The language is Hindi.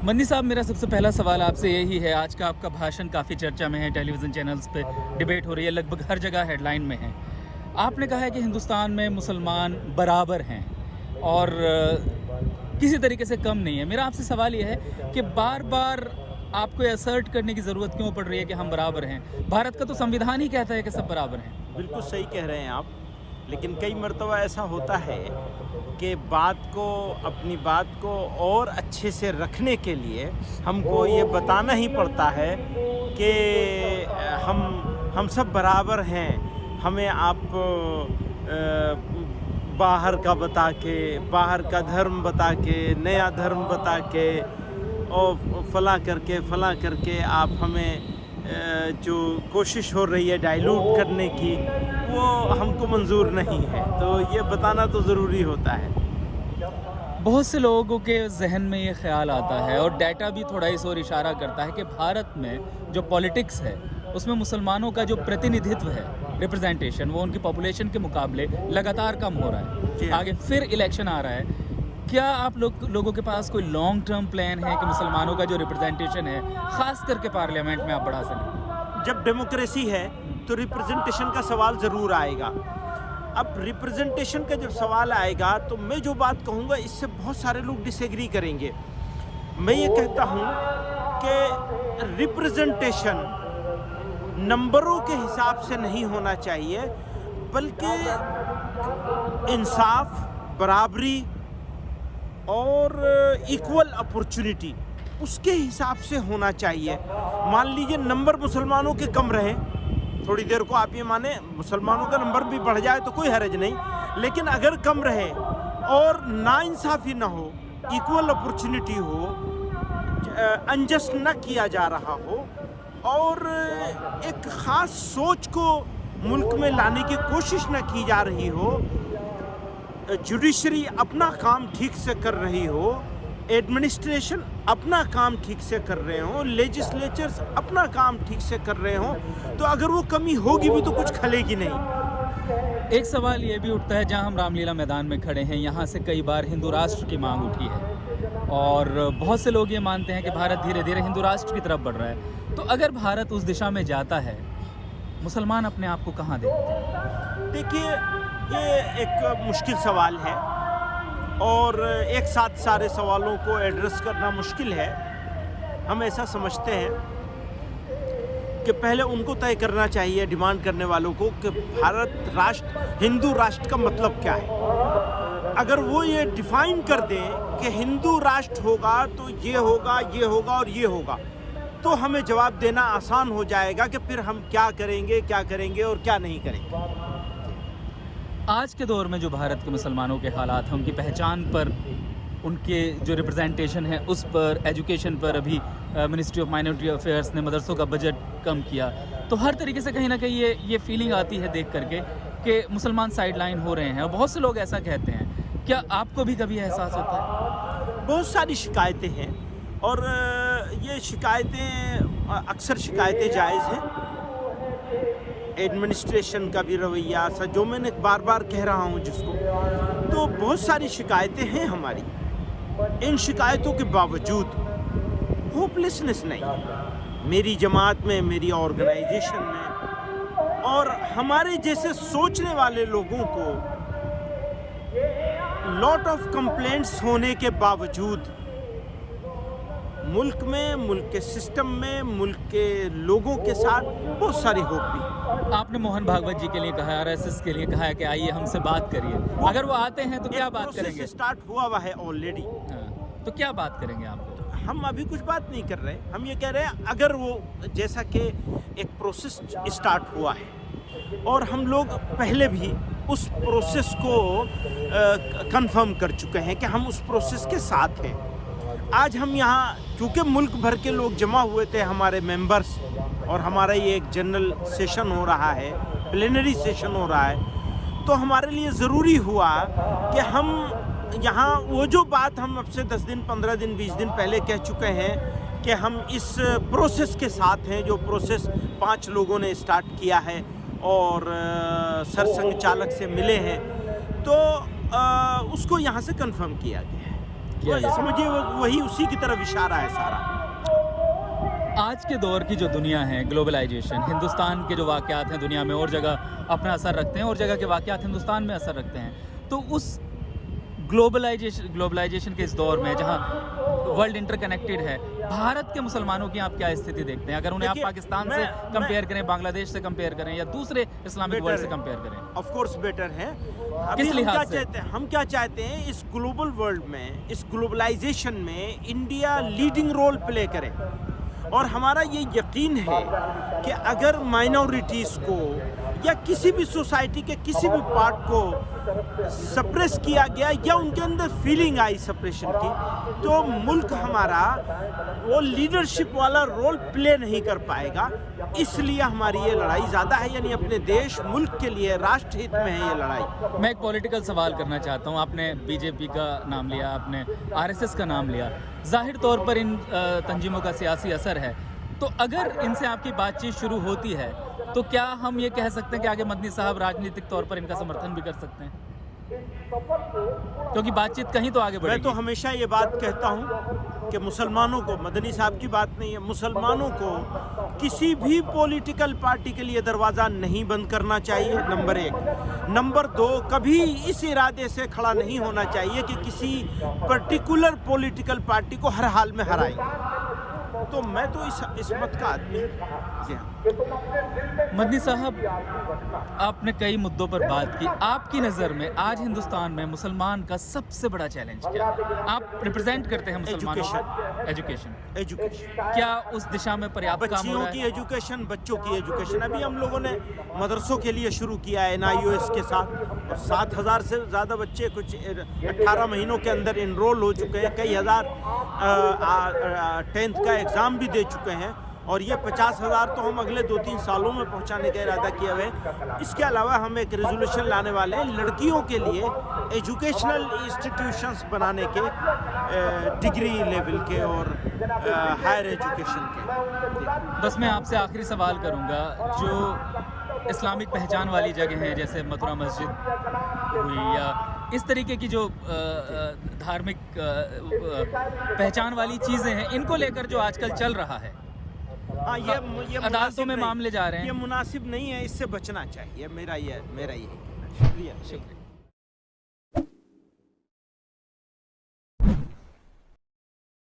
मन्नी साहब, मेरा सबसे पहला सवाल आपसे यही है। आज का आपका भाषण काफ़ी चर्चा में है, टेलीविज़न चैनल्स पे डिबेट हो रही है, लगभग हर जगह हेडलाइन में है। आपने कहा है कि हिंदुस्तान में मुसलमान बराबर हैं और किसी तरीके से कम नहीं है। मेरा आपसे सवाल ये है कि बार बार आपको असर्ट करने की ज़रूरत क्यों पड़ रही है कि हम बराबर हैं? भारत का तो संविधान ही कहता है कि सब बराबर हैं। बिल्कुल सही कह रहे हैं आप, लेकिन कई मर्तबा ऐसा होता है कि अपनी बात को और अच्छे से रखने के लिए हमको ये बताना ही पड़ता है कि हम सब बराबर हैं। हमें आप बाहर का धर्म बता के, नया धर्म बता के और फलां करके आप हमें जो कोशिश हो रही है डाइल्यूट करने की, वो हमको मंजूर नहीं है। तो ये बताना तो ज़रूरी होता है। बहुत से लोगों के जहन में ये ख्याल आता है और डाटा भी थोड़ा इस ओर इशारा करता है कि भारत में जो पॉलिटिक्स है उसमें मुसलमानों का जो प्रतिनिधित्व है, रिप्रेजेंटेशन, वो उनकी पॉपुलेशन के मुकाबले लगातार कम हो रहा है। आगे फिर इलेक्शन आ रहा है। क्या आप लोगों के पास कोई लॉन्ग टर्म प्लान है कि मुसलमानों का जो रिप्रेजेंटेशन है, ख़ास करके पार्लियामेंट में, आप बढ़ा सकें? जब डेमोक्रेसी है तो रिप्रेजेंटेशन का सवाल ज़रूर आएगा। अब रिप्रेजेंटेशन का जब सवाल आएगा तो मैं जो बात कहूँगा इससे बहुत सारे लोग डिसएग्री करेंगे। मैं ये कहता हूँ कि रिप्रेजेंटेशन नंबरों के हिसाब से नहीं होना चाहिए, बल्कि इंसाफ, बराबरी और इक्वल अपॉर्चुनिटी उसके हिसाब से होना चाहिए। मान लीजिए नंबर मुसलमानों के कम रहे, थोड़ी देर को आप ये माने मुसलमानों का नंबर भी बढ़ जाए तो कोई हर्ज नहीं, लेकिन अगर कम रहे और नाइंसाफ़ी ना हो, इक्वल अपॉर्चुनिटी हो, अनजस्ट न किया जा रहा हो और एक ख़ास सोच को मुल्क में लाने की कोशिश न की जा रही हो, जुडिशरी अपना काम ठीक से कर रही हो, एडमिनिस्ट्रेशन अपना काम ठीक से कर रहे हो, लेजिस्लेचर्स अपना काम ठीक से कर रहे हो, तो अगर वो कमी होगी भी तो कुछ खलेगी नहीं। एक सवाल ये भी उठता है, जहां हम रामलीला मैदान में खड़े हैं, यहाँ से कई बार हिंदू राष्ट्र की मांग उठी है और बहुत से लोग ये मानते हैं कि भारत धीरे धीरे हिंदू राष्ट्र की तरफ बढ़ रहा है। तो अगर भारत उस दिशा में जाता है, मुसलमान अपने आप को कहाँ देखते हैं? देखिए, ये एक मुश्किल सवाल है और एक साथ सारे सवालों को एड्रेस करना मुश्किल है। हम ऐसा समझते हैं कि पहले उनको तय करना चाहिए, डिमांड करने वालों को, कि भारत राष्ट्र, हिंदू राष्ट्र का मतलब क्या है। अगर वो ये डिफाइन कर दें कि हिंदू राष्ट्र होगा तो ये होगा, ये होगा और ये होगा, तो हमें जवाब देना आसान हो जाएगा कि फिर हम क्या करेंगे और क्या नहीं करेंगे। आज के दौर में जो भारत के मुसलमानों के हालात हैं, उनकी पहचान पर, उनके जो रिप्रेजेंटेशन है उस पर, एजुकेशन पर, अभी मिनिस्ट्री ऑफ माइनॉरिटी अफेयर्स ने मदरसों का बजट कम किया, तो हर तरीके से कहीं ना कहीं ये फीलिंग आती है देख करके कि मुसलमान साइडलाइन हो रहे हैं और बहुत से लोग ऐसा कहते हैं। क्या आपको भी कभी एहसास होता है? बहुत सारी शिकायतें हैं और ये शिकायतें अक्सर शिकायतें जायज़ हैं। एडमिनिस्ट्रेशन का भी रवैया, जो मैंने बार बार कह रहा हूँ जिसको, तो बहुत सारी शिकायतें हैं हमारी। इन शिकायतों के बावजूद होपलेसनेस नहीं, मेरी जमात में, मेरी ऑर्गेनाइजेशन में और हमारे जैसे सोचने वाले लोगों को लॉट ऑफ कंप्लेंट्स होने के बावजूद मुल्क में, मुल्क के सिस्टम में, मुल्क के लोगों के साथ बहुत सारी होप भी। आपने मोहन भागवत जी के लिए कहा, आरएसएस के लिए कहा है कि आइए हमसे बात करिए। अगर वो आते हैं तो क्या बात करेंगे? स्टार्ट हुआ हुआ है ऑलरेडी। तो क्या बात करेंगे आप? हम अभी कुछ बात नहीं कर रहे, हम ये कह रहे हैं अगर वो, जैसा कि एक प्रोसेस स्टार्ट हुआ है और हम लोग पहले भी उस प्रोसेस को कंफर्म कर चुके हैं कि हम उस प्रोसेस के साथ हैं। आज हम यहाँ, क्योंकि मुल्क भर के लोग जमा हुए थे, हमारे मेंबर्स, और हमारा ये एक जनरल सेशन हो रहा है, प्लेनरी सेशन हो रहा है, तो हमारे लिए ज़रूरी हुआ कि हम यहाँ वो जो बात हम अब से 10 दिन, 15 दिन, 20 दिन पहले कह चुके हैं कि हम इस प्रोसेस के साथ हैं, जो प्रोसेस 5 लोगों ने स्टार्ट किया है और सरसंघ चालक से मिले हैं, तो उसको यहाँ से कंफर्म किया गया है। किया गया। समझिए वही उसी की तरफ इशारा है सारा। आज के दौर की जो दुनिया है, ग्लोबलाइजेशन, हिंदुस्तान के जो वाक़यात हैं दुनिया में और जगह अपना असर रखते हैं और जगह के वाक़यात हिंदुस्तान में असर रखते हैं। तो उस ग्लोबलाइजेशन के इस दौर में जहाँ वर्ल्ड इंटरकनेक्टेड है, भारत के मुसलमानों की आप क्या स्थिति देखते हैं? अगर उन्हें आप देखिए, पाकिस्तान से कंपेयर करें, बांग्लादेश से कंपेयर करें या दूसरे इस्लामिक वर्ल्ड से कंपेयर करें? ऑफ कोर्स बेटर है। अभी किस हम लिहाज क्या से? चाहते हैं, हम क्या चाहते हैं इस ग्लोबल वर्ल्ड में, इस ग्लोबलाइजेशन में इंडिया लीडिंग रोल प्ले करे। और हमारा ये यकीन है कि अगर माइनॉरिटीज़ को या किसी भी सोसाइटी के किसी भी पार्ट को सप्रेस किया गया या उनके अंदर फीलिंग आई सप्रेशन की, तो मुल्क हमारा वो लीडरशिप वाला रोल प्ले नहीं कर पाएगा। इसलिए हमारी ये लड़ाई ज़्यादा है, यानी अपने देश मुल्क के लिए राष्ट्र हित में है ये लड़ाई। मैं एक पॉलिटिकल सवाल करना चाहता हूँ। आपने बीजेपी का नाम लिया, आपने आरएसएस का नाम लिया। ज़ाहिर तौर पर इन तंजीमों का सियासी असर है, तो अगर इनसे आपकी बातचीत शुरू होती है तो क्या हम ये कह सकते हैं कि आगे मदनी साहब राजनीतिक तौर पर इनका समर्थन भी कर सकते हैं? क्योंकि बातचीत कहीं तो आगे बढ़ेगी। मैं तो हमेशा ये बात कहता हूँ कि मुसलमानों को, मदनी साहब की बात नहीं है, मुसलमानों को किसी भी पॉलिटिकल पार्टी के लिए दरवाज़ा नहीं बंद करना चाहिए, नंबर 1। नंबर 2, कभी इस इरादे से खड़ा नहीं होना चाहिए कि किसी पर्टिकुलर पॉलिटिकल पार्टी को हर हाल में हराएंगे। तो मैं तो इस मत का आदमी हूँ। जी हाँ। मदनी साहब, आपने कई मुद्दों पर बात की। आपकी नज़र में आज हिंदुस्तान में मुसलमान का सबसे बड़ा चैलेंज क्या है? आप रिप्रेजेंट करते हैं मुसलमानों को। एजुकेशन। क्या उस दिशा में पर्याप्त काम हो बच्चियों रहा की है? एजुकेशन, बच्चों की एजुकेशन अभी हम लोगों ने मदरसों के लिए शुरू किया है NIOS के साथ, और 7,000 से ज़्यादा बच्चे कुछ 18 महीनों के अंदर इनरोल हो चुके हैं। कई हज़ार 10th का एग्ज़ाम भी दे चुके हैं, और ये 50,000 तो हम अगले 2-3 सालों में पहुंचाने का इरादा किया हुआ है। इसके अलावा हम एक रेजोल्यूशन लाने वाले हैं लड़कियों के लिए एजुकेशनल इंस्टीट्यूशंस बनाने के, डिग्री लेवल के और हायर एजुकेशन के। बस मैं आपसे आखिरी सवाल करूंगा, जो इस्लामिक पहचान वाली जगह हैं जैसे मथुरा मस्जिद हुई या इस तरीके की जो धार्मिक पहचान वाली चीज़ें हैं, इनको लेकर जो आजकल चल रहा है, हाँ, ये अदालतों में मामले जा रहे हैं, ये मुनासिब नहीं है, इससे बचना चाहिए। मेरा ये शुक्रिया।